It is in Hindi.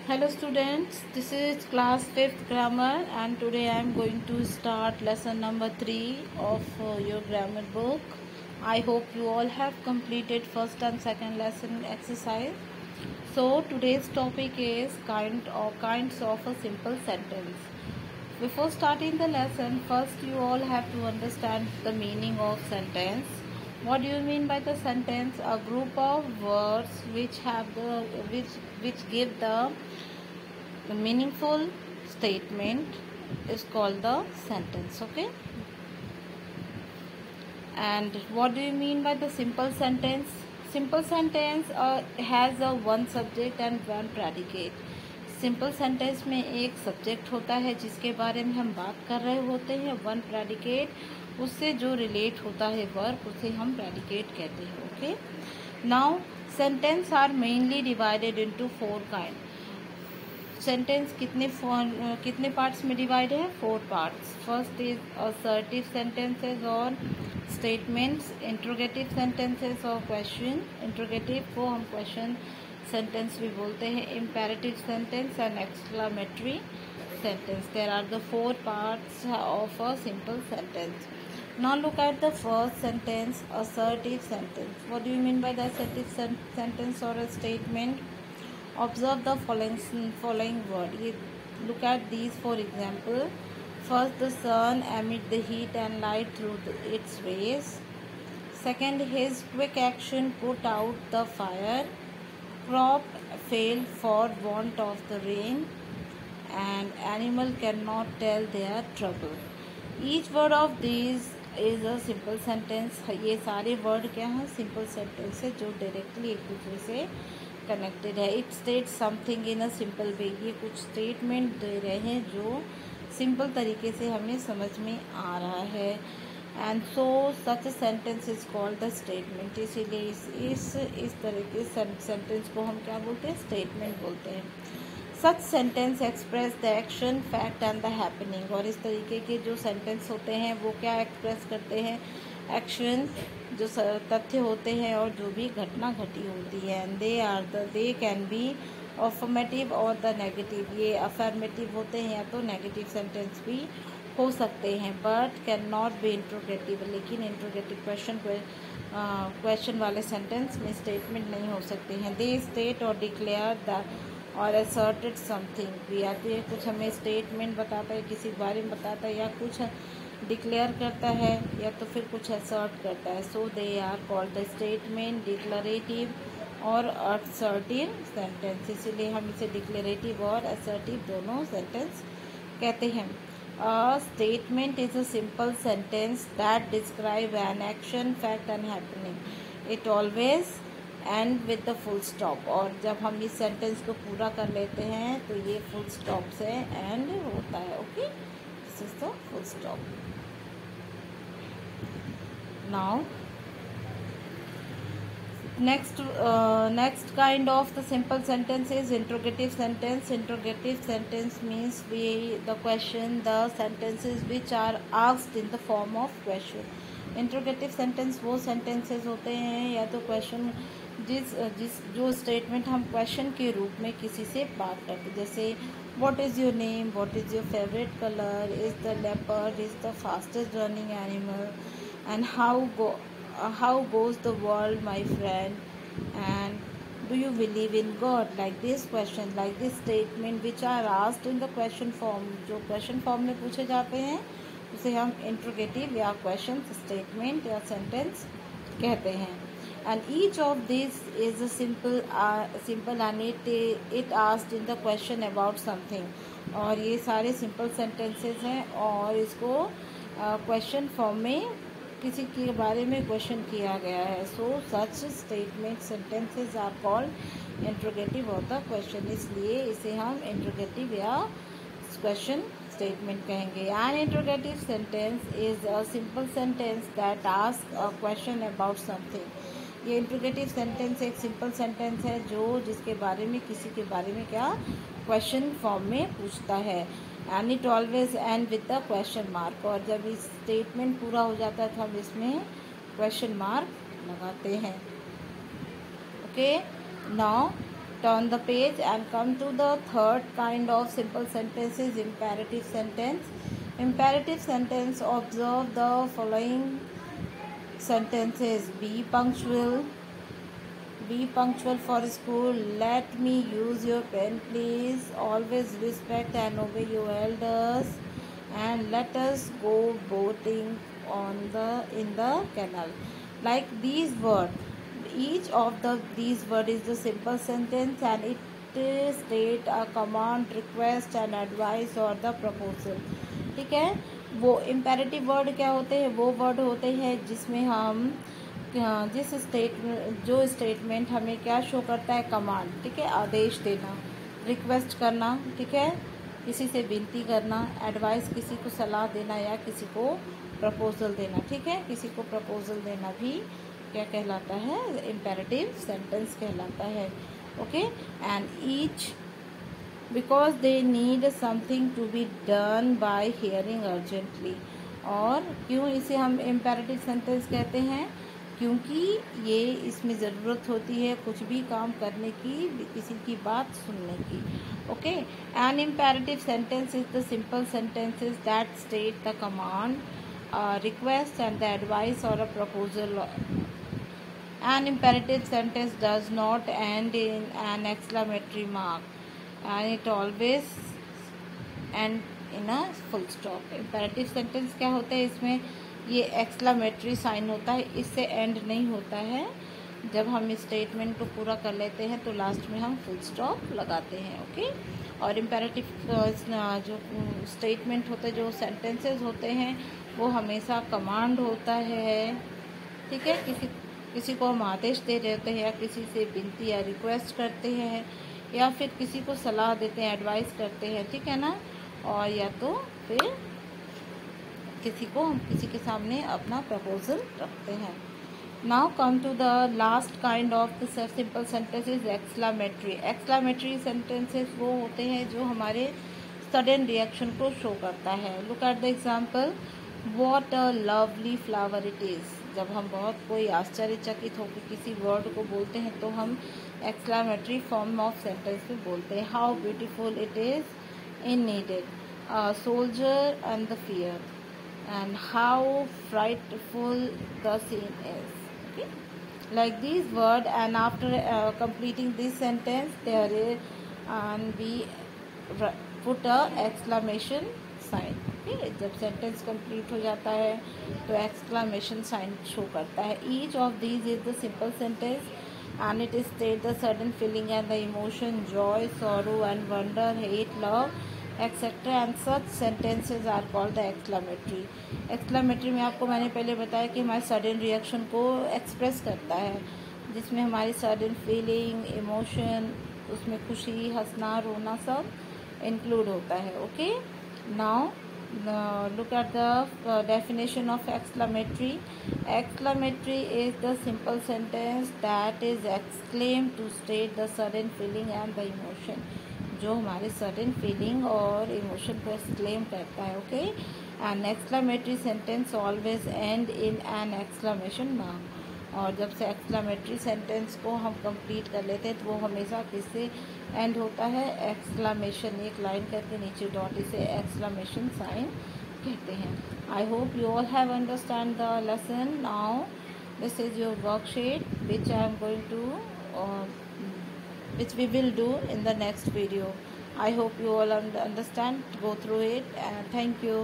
Hello students, this is class 5th grammar and today I am going to start lesson number 3 of your grammar book. I hope you all have completed first and second lesson exercise. So today's topic is kinds of a simple sentence. Before starting the lesson, first you all have to understand the meaning of sentence. What do you mean by the sentence? A group of words which give the meaningful statement is called the sentence. Okay. And what do you mean by the simple sentence? Simple sentence has a one subject and one predicate. Simple sentence में एक सब्जेक्ट होता है जिसके बारे में हम बात कर रहे होते हैं, वन प्रेडिकेट, उससे जो रिलेट होता है वर्ब उसे हम प्रेडिकेट कहते हैं. Okay. Now sentence are mainly divided into 4 kind. Sentence कितने पार्ट्स में डिवाइड है? 4 parts. First is assertive sentences और स्टेटमेंट्स, इंट्रोगेटिव सेंटेंसेस और क्वेश्चन. इंट्रोगेटिव को हम क्वेश्चन सेंटेंस भी बोलते हैं. Imperative sentence and exclamatory sentence. There are the 4 parts of a simple sentence. Now look at the first sentence, assertive sentence. What do you mean by the assertive sentence or a statement? Observe the following word. Look at these for example. First, the sun emit the heat and light through its rays. Second, his quick action put out the fire. Crop failed for want of the rain. And animal cannot tell their trouble. Each word of these is a simple sentence. ये सारे वर्ड क्या हैं? सिंपल सेंटेंस है जो डायरेक्टली एक दूसरे से कनेक्टेड है. It state something in a simple way. ये कुछ स्टेटमेंट दे रहे हैं जो सिंपल तरीके से हमें समझ में आ रहा है. And so such sentence is called the statement. इसीलिए इस तरह के सेंटेंस को हम क्या बोलते हैं? स्टेटमेंट बोलते हैं. सच sentence express the action, fact and the happening. और इस तरीके के जो सेंटेंस होते हैं वो क्या एक्सप्रेस करते हैं? एक्शन, जो तथ्य होते हैं और जो भी घटना घटी होती है. And they can be affirmative और द नेगेटिव. ये अफर्मेटिव होते हैं या तो नेगेटिव सेंटेंस भी हो सकते हैं. But can not be interrogative. लेकिन इंट्रोगेटिव क्वेश्चन वाले सेंटेंस में स्टेटमेंट नहीं हो सकते हैं. दे स्टेट और डिक्लेयर द और असर्टेड समथिंग भी आती है. कुछ हमें स्टेटमेंट बताता है, किसी बारे में बताता है, या कुछ डिक्लेयर करता है या तो फिर कुछ असर्ट करता है. So they are called the statement, declarative और असर्टिव सेंटेंस. इसीलिए हम इसे डिक्लरेटिव और असर्टिव दोनों सेंटेंस कहते हैं. A statement is a simple sentence that describe an action, fact and happening. It always and with the full stop. और जब हम इस सेंटेंस को पूरा कर लेते हैं तो ये फुल स्टॉप से एंड होता है. Okay, this is the full stop. Now next kind of the simple sentence is interrogative sentence. Interrogative sentence means the question, the sentences which are asked in the form of question. Interrogative sentence वो सेंटेंसेस होते हैं या तो क्वेश्चन जो स्टेटमेंट हम क्वेश्चन के रूप में किसी से बात करते, जैसे what is your name, what is your favourite colour, is the leopard is the fastest running animal, and how goes the world my friend, and do you believe in God. Like this question, like this statement which are asked in the question form. जो क्वेश्चन फॉर्म में पूछे जाते हैं उसे हम इंट्रोगेटिव या क्वेश्चन स्टेटमेंट या सेंटेंस कहते हैं. And each of this is a simple and it asked in the question about something. और ये सारे सिंपल सेंटेंसेस हैं और इसको क्वेश्चन फॉर्म में किसी के बारे में क्वेश्चन किया गया है. So such statement sentences are called interrogative of the question. इसलिए इसे हम इंट्रोगेटिव या क्वेश्चन स्टेटमेंट कहेंगे. An interrogative sentence is a simple sentence that ask a question about something. ये इंट्रोगेटिव सेंटेंस एक सिंपल सेंटेंस है जो जिसके बारे में किसी के बारे में क्या क्वेश्चन फॉर्म में पूछता है. And it always and with the question mark. और जब इस स्टेटमेंट पूरा हो जाता है तो हम इसमें क्वेश्चन मार्क लगाते हैं. Okay. Now Turn the page and come to the third kind of simple sentences, imperative sentence. Imperative sentence, observe the following sentences. Be punctual for school. Let me use your pen, please. Always respect and obey your elders. And let us go boating in the canal. Like these words, each of these words is the simple sentence, and it state a command, request and advice or the proposal. ठीक है, वो इम्पेरेटिव वर्ड क्या होते हैं? वो वर्ड होते हैं जिसमें हम जो स्टेटमेंट हमें क्या शो करता है? कमांड, ठीक है, आदेश देना, रिक्वेस्ट करना, ठीक है, किसी से विनती करना, एडवाइस किसी को सलाह देना या किसी को प्रपोजल देना, ठीक है, किसी को प्रपोजल देना भी क्या कहलाता है? इम्पेरेटिव सेंटेंस कहलाता है. Okay, and each because they need something to be done by hearing urgently. और क्यों इसे हम इम्पेरेटिव सेंटेंस कहते हैं? क्योंकि ये इसमें ज़रूरत होती है कुछ भी काम करने की, किसी की बात सुनने की. Okay, an imperative sentence is the simple sentences that state the command, request and the advice or a proposal. An imperative sentence does not end in an exclamatory mark and it always end in a full stop. Imperative sentence क्या होता है? इसमें ये एक्सक्लामेटरी साइन होता है, इससे एंड नहीं होता है. जब हम स्टेटमेंट को पूरा कर लेते हैं तो लास्ट में हम फुल स्टॉप लगाते हैं. ओके, और इम्पेरेटिव जो स्टेटमेंट होते हैं, जो सेंटेंसेस होते हैं, वो हमेशा कमांड होता है. ठीक है, किसी को हम आदेश दे रहे होते हैं या किसी से विनती या रिक्वेस्ट करते हैं या फिर किसी को सलाह देते हैं, एडवाइस करते हैं, ठीक है ना, और या तो फिर हम किसी के सामने अपना प्रपोजल रखते हैं. Now come to the last kind of the simple sentences, exclamatory. Exclamatory sentences वो होते हैं जो हमारे सडन रिएक्शन को शो करता है. Look at the example, what a lovely flower it is. जब हम बहुत कोई आश्चर्यचकित होकर किसी वर्ड को बोलते हैं तो हम एक्सक्लामेटरी फॉर्म ऑफ सेंटेंस में बोलते हैं. How beautiful it is in needed, soldier and the fear, and how frightful the scene is. Okay, like these words, and after completing this sentence there is and we put a exclamation sign. Okay, जब sentence complete हो जाता है तो exclamation sign show करता है. Each of these is the simple sentence and it is state the sudden feeling and the emotion, joy, sorrow and wonder, hate, love etcetera, and such sentences are called the exclamatory. Exclamatory में आपको मैंने पहले बताया कि हमारे सडन रिएक्शन को एक्सप्रेस करता है, जिसमें हमारी सडन फीलिंग, इमोशन, उसमें खुशी, हंसना, रोना सब इंक्लूड होता है. Okay, now look at the definition of exclamatory. Exclamatory is the simple sentence that is exclaimed to state the sudden feeling and the emotion. जो हमारे सडन फीलिंग और इमोशन को एक्सक्लेम करता है. Okay, an exclamatory sentence always end in an exclamation mark. और जब से एक्सक्लामेटरी सेंटेंस को हम कंप्लीट कर लेते हैं तो वो हमेशा किससे एंड होता है? एक्सक्लामेशन, एक लाइन करके नीचे डॉट, इसे एक्सक्लामेशन साइन कहते हैं. I hope you all have understand the lesson. Now this is your worksheet which I am going to which we will do in the next video. I hope you all understand, go through it, and thank you.